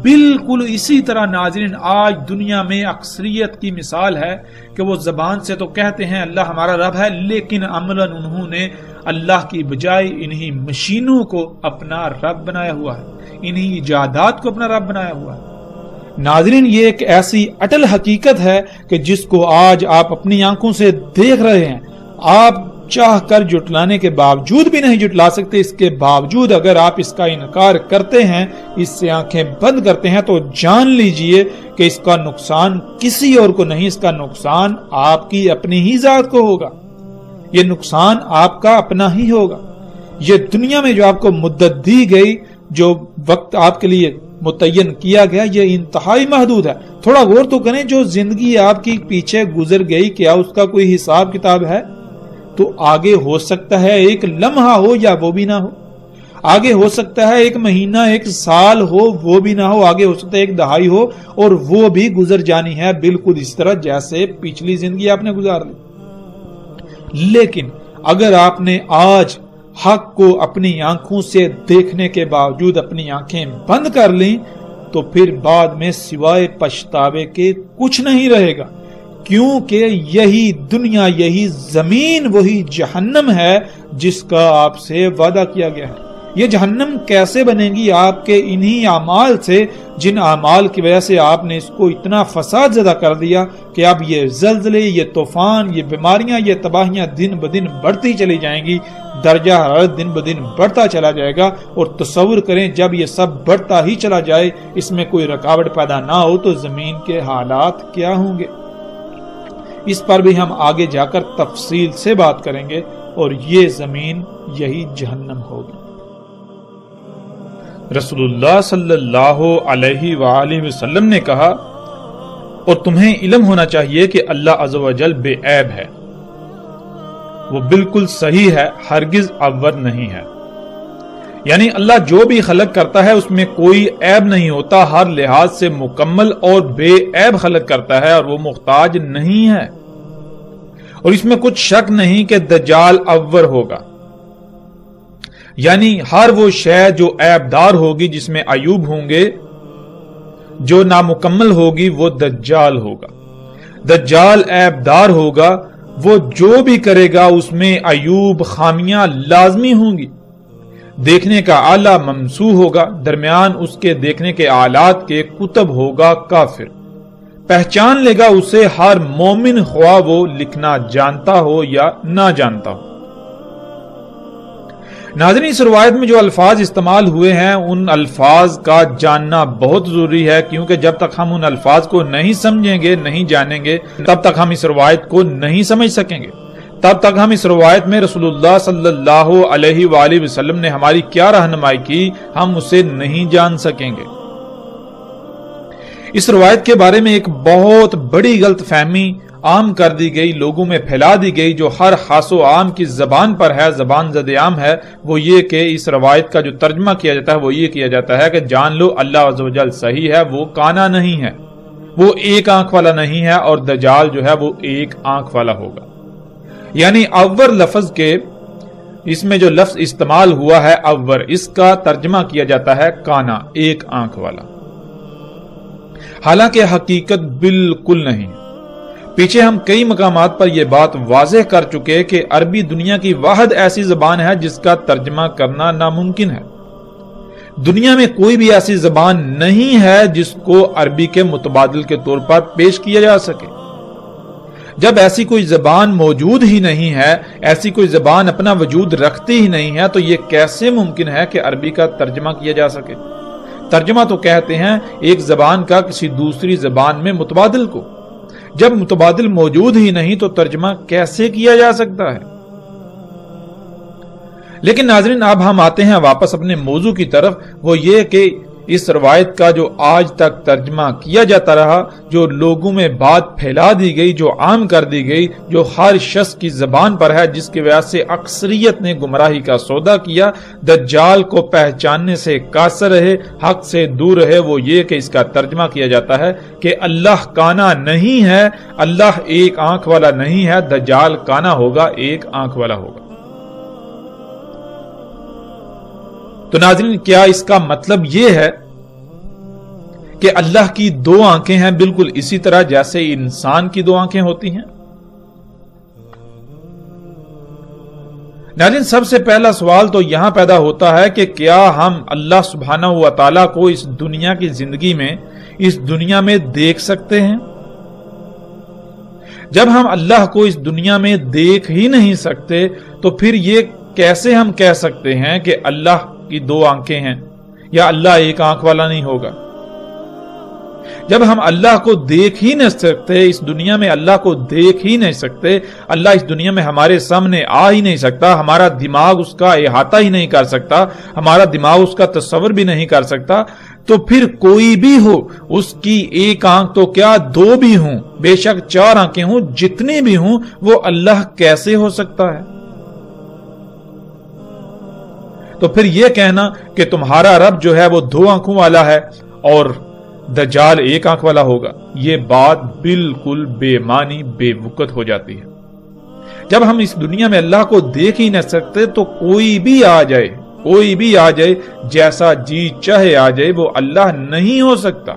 بالکل اسی طرح ناظرین آج دنیا میں اکثریت کی مثال ہے کہ وہ زبان سے تو کہتے ہیں اللہ ہمارا رب ہے، لیکن عملاً انہوں نے اللہ کی بجائے انہی مشینوں کو اپنا رب بنایا ہوا ہے، انہی ایجادات کو اپنا رب بنایا ہوا ہے۔ ناظرین یہ ایک ایسی اٹل حقیقت ہے کہ جس کو آج آپ اپنی آنکھوں سے دیکھ رہے ہیں، آپ چاہ کر جٹلانے کے باوجود بھی نہیں جٹلا سکتے۔ اس کے باوجود اگر آپ اس کا انکار کرتے ہیں، اس سے آنکھیں بند کرتے ہیں، تو جان لیجئے کہ اس کا نقصان کسی اور کو نہیں، اس کا نقصان آپ کی اپنی ہی ذات کو ہوگا، یہ نقصان آپ کا اپنا ہی ہوگا۔ یہ دنیا میں جو آپ کو مدت دی گئی، جو وقت آپ کے لیے متعین کیا گیا، یہ انتہائی محدود ہے۔ تھوڑا غور تو کریں، جو زندگی آپ کی پیچھے گزر گئی کیا اس کا کوئی حساب کتاب ہے؟ تو آگے ہو سکتا ہے ایک لمحہ ہو یا وہ بھی نہ ہو، آگے ہو سکتا ہے ایک مہینہ، ایک سال ہو، وہ بھی نہ ہو، آگے ہو سکتا ہے ایک دہائی ہو، اور وہ بھی گزر جانی ہے، بالکل اس طرح جیسے پچھلی زندگی آپ نے گزار لی۔ لیکن اگر آپ نے آج حق کو اپنی آنکھوں سے دیکھنے کے باوجود اپنی آنکھیں بند کر لیں، تو پھر بعد میں سوائے پچھتاوے کے کچھ نہیں رہے گا، کیونکہ یہی دنیا، یہی زمین وہی جہنم ہے جس کا آپ سے وعدہ کیا گیا ہے۔ یہ جہنم کیسے بنے گی؟ آپ کے انہی اعمال سے، جن اعمال کی وجہ سے آپ نے اس کو اتنا فساد زدہ کر دیا کہ اب یہ زلزلے، یہ طوفان، یہ بیماریاں، یہ تباہیاں دن بدن بڑھتی چلی جائیں گی، درجہ حرارت دن بدن بڑھتا چلا جائے گا۔ اور تصور کریں جب یہ سب بڑھتا ہی چلا جائے، اس میں کوئی رکاوٹ پیدا نہ ہو، تو زمین کے حالات کیا ہوں گے؟ اس پر بھی ہم آگے جا کر تفصیل سے بات کریں گے، اور یہ زمین یہی جہنم ہوگی۔ رسول اللہ صلی اللہ علیہ وآلہ وسلم نے کہا، اور تمہیں علم ہونا چاہیے کہ اللہ عز و جل بے عیب ہے، وہ بالکل صحیح ہے، ہرگز عور نہیں ہے۔ یعنی اللہ جو بھی خلق کرتا ہے اس میں کوئی عیب نہیں ہوتا، ہر لحاظ سے مکمل اور بے عیب خلق کرتا ہے، اور وہ محتاج نہیں ہے۔ اور اس میں کچھ شک نہیں کہ دجال عور ہوگا، یعنی ہر وہ شے جو عیب دار ہوگی، جس میں عیوب ہوں گے، جو نامکمل ہوگی، وہ دجال ہوگا۔ دجال عیب دار ہوگا، وہ جو بھی کرے گا اس میں عیوب، خامیاں لازمی ہوں گی۔ دیکھنے کا آلہ ممسوح ہوگا، درمیان اس کے دیکھنے کے آلات کے کتب ہوگا کافر۔ پہچان لے گا اسے ہر مومن، خواہ وہ لکھنا جانتا ہو یا نہ جانتا ہو۔ ناظرین اس روایت میں جو الفاظ استعمال ہوئے ہیں، ان الفاظ کا جاننا بہت ضروری ہے، کیونکہ جب تک ہم ان الفاظ کو نہیں سمجھیں گے، نہیں جانیں گے، تب تک ہم اس روایت کو نہیں سمجھ سکیں گے۔ تب تک ہم اس روایت میں رسول اللہ صلی اللہ علیہ وآلہ وسلم نے ہماری کیا رہنمائی کی، ہم اسے نہیں جان سکیں گے۔ اس روایت کے بارے میں ایک بہت بڑی غلط فہمی عام کر دی گئی، لوگوں میں پھیلا دی گئی، جو ہر خاص و عام کی زبان پر ہے، زبان زد عام ہے، وہ یہ کہ اس روایت کا جو ترجمہ کیا جاتا ہے وہ یہ کیا جاتا ہے کہ جان لو اللہ عز و جل صحیح ہے، وہ کانا نہیں ہے، وہ ایک آنکھ والا نہیں ہے، اور دجال جو ہے وہ ایک آنکھ والا ہوگا۔ یعنی عور لفظ کے اس میں جو لفظ استعمال ہوا ہے عور، اس کا ترجمہ کیا جاتا ہے کانا، ایک آنکھ والا، حالانکہ حقیقت بالکل نہیں۔ پیچھے ہم کئی مقامات پر یہ بات واضح کر چکے کہ عربی دنیا کی واحد ایسی زبان ہے جس کا ترجمہ کرنا ناممکن ہے۔ دنیا میں کوئی بھی ایسی زبان نہیں ہے جس کو عربی کے متبادل کے طور پر پیش کیا جا سکے۔ جب ایسی کوئی زبان موجود ہی نہیں ہے، ایسی کوئی زبان اپنا وجود رکھتی ہی نہیں ہے، تو یہ کیسے ممکن ہے کہ عربی کا ترجمہ کیا جا سکے؟ ترجمہ تو کہتے ہیں ایک زبان کا کسی دوسری زبان میں متبادل کو۔ جب متبادل موجود ہی نہیں تو ترجمہ کیسے کیا جا سکتا ہے؟ لیکن ناظرین اب ہم آتے ہیں واپس اپنے موضوع کی طرف، وہ یہ کہ اس روایت کا جو آج تک ترجمہ کیا جاتا رہا، جو لوگوں میں بات پھیلا دی گئی، جو عام کر دی گئی، جو ہر شخص کی زبان پر ہے، جس کی وجہ سے اکثریت نے گمراہی کا سودا کیا، دجال کو پہچاننے سے قاصر رہے، حق سے دور رہے، وہ یہ کہ اس کا ترجمہ کیا جاتا ہے کہ اللہ کانا نہیں ہے، اللہ ایک آنکھ والا نہیں ہے، دجال کانا ہوگا، ایک آنکھ والا ہوگا۔ تو ناظرین، کیا اس کا مطلب یہ ہے کہ اللہ کی دو آنکھیں ہیں، بالکل اسی طرح جیسے انسان کی دو آنکھیں ہوتی ہیں؟ ناظرین، سب سے پہلا سوال تو یہاں پیدا ہوتا ہے کہ کیا ہم اللہ سبحانہ و تعالیٰ کو اس دنیا کی زندگی میں، اس دنیا میں دیکھ سکتے ہیں؟ جب ہم اللہ کو اس دنیا میں دیکھ ہی نہیں سکتے تو پھر یہ کیسے ہم کہہ سکتے ہیں کہ اللہ کی دو آنکھیں ہیں یا اللہ ایک آنکھ والا نہیں ہوگا؟ جب ہم اللہ کو دیکھ ہی نہیں سکتے، اس دنیا میں اللہ کو دیکھ ہی نہیں سکتے، اللہ اس دنیا میں ہمارے سامنے آ ہی نہیں سکتا، ہمارا دماغ اس کا احاطہ ہی نہیں کر سکتا، ہمارا دماغ اس کا تصور بھی نہیں کر سکتا، تو پھر کوئی بھی ہو، اس کی ایک آنکھ تو کیا دو بھی ہوں، بے شک چار آنکھیں ہوں، جتنی بھی ہوں، وہ اللہ کیسے ہو سکتا ہے؟ تو پھر یہ کہنا کہ تمہارا رب جو ہے وہ دو آنکھوں والا ہے اور دجال ایک آنکھ والا ہوگا، یہ بات بالکل بے معنی، بے وقت ہو جاتی ہے۔ جب ہم اس دنیا میں اللہ کو دیکھ ہی نہیں سکتے تو کوئی بھی آ جائے جیسا جی چاہے آ جائے، وہ اللہ نہیں ہو سکتا۔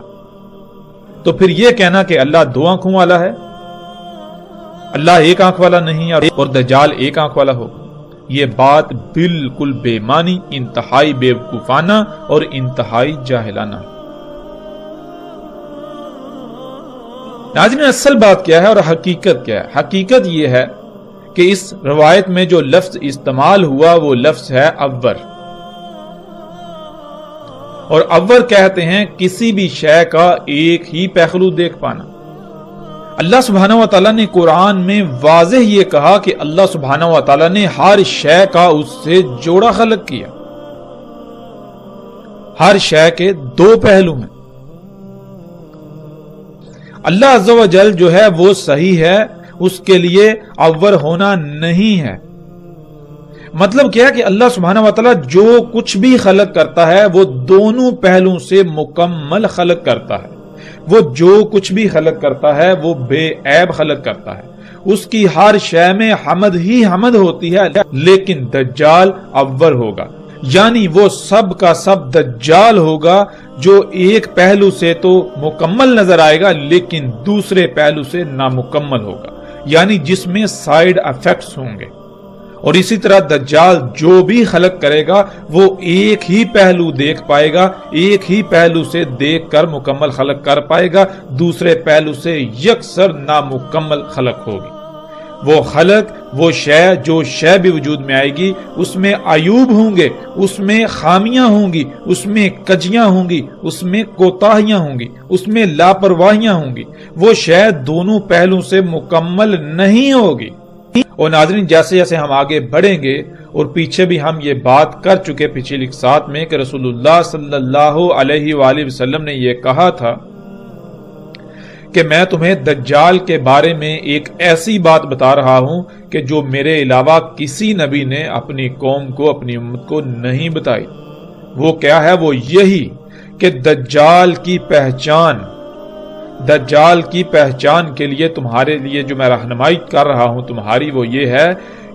تو پھر یہ کہنا کہ اللہ دو آنکھوں والا ہے، اللہ ایک آنکھ والا نہیں اور دجال ایک آنکھ والا ہوگا، یہ بات بالکل بے معنی، انتہائی بے وقوفانہ اور انتہائی جاہلانہ ہے۔ ناظرین، اصل بات کیا ہے اور حقیقت کیا ہے؟ حقیقت یہ ہے کہ اس روایت میں جو لفظ استعمال ہوا وہ لفظ ہے عور، اور عور کہتے ہیں کسی بھی شے کا ایک ہی پہلو دیکھ پانا۔ اللہ سبحانہ و تعالیٰ نے قرآن میں واضح یہ کہا کہ اللہ سبحانہ و تعالیٰ نے ہر شے کا اس سے جوڑا خلق کیا، ہر شے کے دو پہلو ہیں۔ اللہ عز و جل جو ہے وہ صحیح ہے، اس کے لیے عور ہونا نہیں ہے۔ مطلب کیا ہے کہ اللہ سبحانہ و تعالیٰ جو کچھ بھی خلق کرتا ہے وہ دونوں پہلوؤں سے مکمل خلق کرتا ہے، وہ جو کچھ بھی خلق کرتا ہے وہ بے عیب خلق کرتا ہے، اس کی ہر شے میں حمد ہی حمد ہوتی ہے، لیکن دجال عور ہوگا، یعنی وہ سب کا سب دجال ہوگا جو ایک پہلو سے تو مکمل نظر آئے گا لیکن دوسرے پہلو سے نامکمل ہوگا، یعنی جس میں سائیڈ ایفیکٹس ہوں گے۔ اور اسی طرح دجال جو بھی خلق کرے گا وہ ایک ہی پہلو دیکھ پائے گا، ایک ہی پہلو سے دیکھ کر مکمل خلق کر پائے گا، دوسرے پہلو سے یکسر نامکمل خلق ہوگی۔ وہ خلق، وہ شے، جو شے بھی وجود میں آئے گی اس میں عیوب ہوں گے، اس میں خامیاں ہوں گی، اس میں کجیاں ہوں گی، اس میں کوتاہیاں ہوں گی، اس میں لاپرواہیاں ہوں گی، وہ شے دونوں پہلوں سے مکمل نہیں ہوگی۔ اور ناظرین، جیسے جیسے ہم آگے بڑھیں گے، اور پیچھے بھی ہم یہ بات کر چکے پچھلی اقساط میں کہ رسول اللہ صلی اللہ علیہ وآلہ وسلم نے یہ کہا تھا کہ میں تمہیں دجال کے بارے میں ایک ایسی بات بتا رہا ہوں کہ جو میرے علاوہ کسی نبی نے اپنی قوم کو، اپنی امت کو نہیں بتائی۔ وہ کیا ہے؟ وہ یہی کہ دجال کی پہچان کے لیے تمہارے لیے جو میں رہنمائی کر رہا ہوں تمہاری، وہ یہ ہے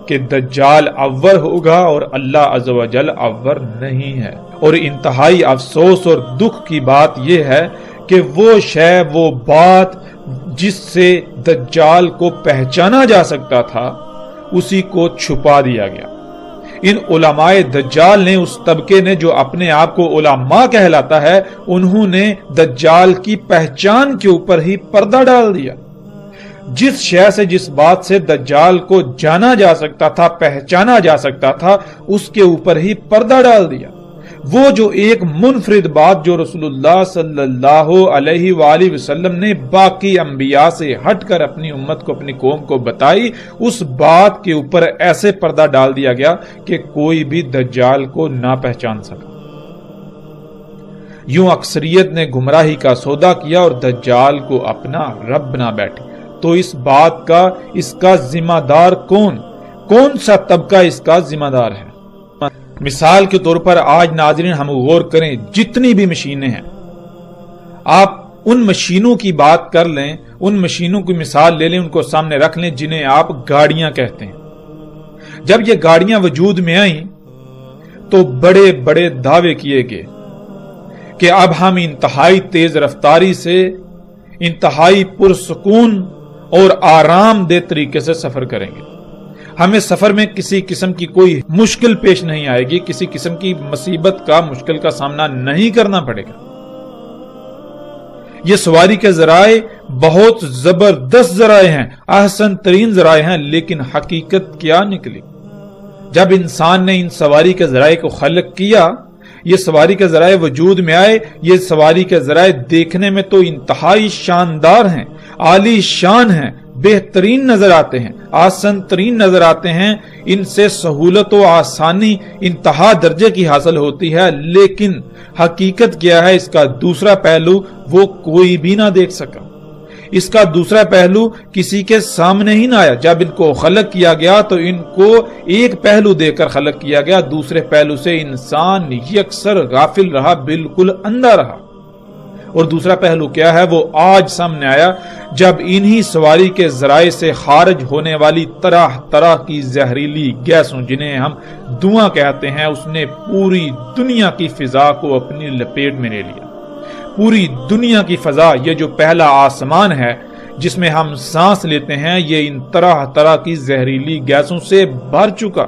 کہ دجال عور ہوگا اور اللہ عز و جل عور نہیں ہے۔ اور انتہائی افسوس اور دکھ کی بات یہ ہے کہ وہ شے، وہ بات جس سے دجال کو پہچانا جا سکتا تھا، اسی کو چھپا دیا گیا۔ ان علماء دجال نے، اس طبقے نے جو اپنے آپ کو علماء کہلاتا ہے، انہوں نے دجال کی پہچان کے اوپر ہی پردہ ڈال دیا۔ جس شے سے، جس بات سے دجال کو جانا جا سکتا تھا، پہچانا جا سکتا تھا، اس کے اوپر ہی پردہ ڈال دیا۔ وہ جو ایک منفرد بات جو رسول اللہ صلی اللہ علیہ وآلہ وسلم نے باقی انبیاء سے ہٹ کر اپنی امت کو، اپنی قوم کو بتائی، اس بات کے اوپر ایسے پردہ ڈال دیا گیا کہ کوئی بھی دجال کو نہ پہچان سکا۔ یوں اکثریت نے گمراہی کا سودا کیا اور دجال کو اپنا رب بنا بیٹھی۔ تو اس بات کا اس کا ذمہ دار کون سا طبقہ اس کا ذمہ دار ہے؟ مثال کے طور پر آج ناظرین ہم غور کریں، جتنی بھی مشینیں ہیں، آپ ان مشینوں کی بات کر لیں، ان مشینوں کی مثال لے لیں، ان کو سامنے رکھ لیں جنہیں آپ گاڑیاں کہتے ہیں۔ جب یہ گاڑیاں وجود میں آئیں تو بڑے بڑے دعوے کیے گئے کہ اب ہم انتہائی تیز رفتاری سے انتہائی پرسکون اور آرام دہ طریقے سے سفر کریں گے، ہمیں سفر میں کسی قسم کی کوئی مشکل پیش نہیں آئے گی، کسی قسم کی مصیبت کا مشکل کا سامنا نہیں کرنا پڑے گا۔ یہ سواری کے ذرائع بہت زبردست ذرائع ہیں، احسن ترین ذرائع ہیں، لیکن حقیقت کیا نکلی؟ جب انسان نے ان سواری کے ذرائع کو خلق کیا، یہ سواری کے ذرائع وجود میں آئے، یہ سواری کے ذرائع دیکھنے میں تو انتہائی شاندار ہیں، عالی شان ہیں، بہترین نظر آتے ہیں، آسان ترین نظر آتے ہیں، ان سے سہولت و آسانی انتہا درجے کی حاصل ہوتی ہے، لیکن حقیقت کیا ہے؟ اس کا دوسرا پہلو وہ کوئی بھی نہ دیکھ سکا، اس کا دوسرا پہلو کسی کے سامنے ہی نہ آیا۔ جب ان کو خلق کیا گیا تو ان کو ایک پہلو دے کر خلق کیا گیا، دوسرے پہلو سے انسان یکسر غافل رہا، بالکل اندھا رہا۔ اور دوسرا پہلو کیا ہے؟ وہ آج سامنے آیا جب انہی سواری کے ذرائع سے خارج ہونے والی طرح طرح کی زہریلی گیسوں، جنہیں ہم دھواں کہتے ہیں، اس نے پوری دنیا کی فضا کو اپنی لپیٹ میں لے لیا۔ پوری دنیا کی فضا، یہ جو پہلا آسمان ہے جس میں ہم سانس لیتے ہیں، یہ ان طرح طرح کی زہریلی گیسوں سے بھر چکا،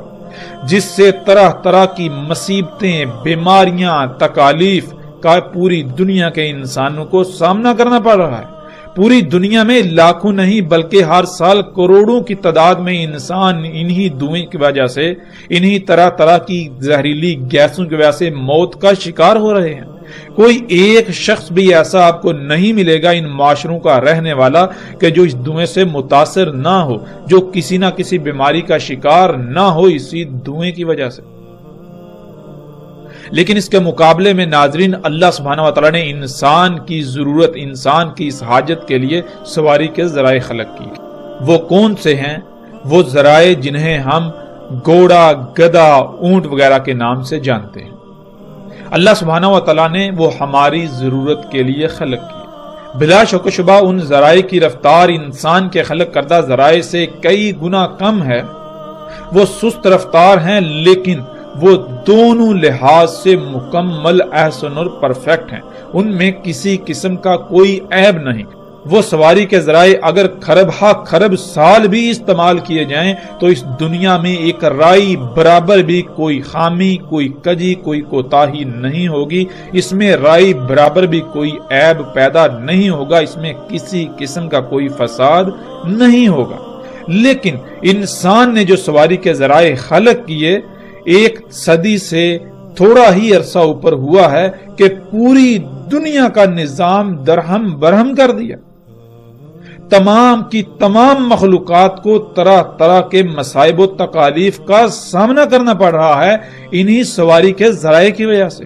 جس سے طرح طرح کی مصیبتیں، بیماریاں، تکالیف کا پوری دنیا کے انسانوں کو سامنا کرنا پڑ رہا ہے۔ پوری دنیا میں لاکھوں نہیں بلکہ ہر سال کروڑوں کی تعداد میں انسان انہی دھوئیں کی وجہ سے، انہی طرح طرح کی زہریلی گیسوں کی وجہ سے موت کا شکار ہو رہے ہیں۔ کوئی ایک شخص بھی ایسا آپ کو نہیں ملے گا ان معاشروں کا رہنے والا کہ جو اس دھوئیں سے متاثر نہ ہو، جو کسی نہ کسی بیماری کا شکار نہ ہو اسی دھوئیں کی وجہ سے۔ لیکن اس کے مقابلے میں ناظرین، اللہ سبحانہ و تعالیٰ نے انسان کی ضرورت، انسان کی اس حاجت کے لیے سواری کے ذرائع خلق کی۔ وہ کون سے ہیں؟ وہ ذرائع جنہیں ہم گھوڑا، گدھا، اونٹ وغیرہ کے نام سے جانتے ہیں۔ اللہ سبحانہ و تعالیٰ نے وہ ہماری ضرورت کے لیے خلق کی۔ بلا شک و شبہ ان ذرائع کی رفتار انسان کے خلق کردہ ذرائع سے کئی گنا کم ہے، وہ سست رفتار ہیں، لیکن وہ دونوں لحاظ سے مکمل، احسن اور پرفیکٹ ہیں، ان میں کسی قسم کا کوئی عیب نہیں۔ وہ سواری کے ذرائع اگر خرب خرب سال بھی استعمال کیے جائیں تو اس دنیا میں ایک رائی برابر بھی کوئی خامی، کوئی کجی، کوئی کوتاہی نہیں ہوگی، اس میں رائی برابر بھی کوئی عیب پیدا نہیں ہوگا، اس میں کسی قسم کا کوئی فساد نہیں ہوگا۔ لیکن انسان نے جو سواری کے ذرائع خلق کیے، ایک صدی سے تھوڑا ہی عرصہ اوپر ہوا ہے کہ پوری دنیا کا نظام درہم برہم کر دیا۔ تمام کی تمام مخلوقات کو طرح طرح کے مصائب و تکالیف کا سامنا کرنا پڑ رہا ہے انہی سواری کے ذرائع کی وجہ سے۔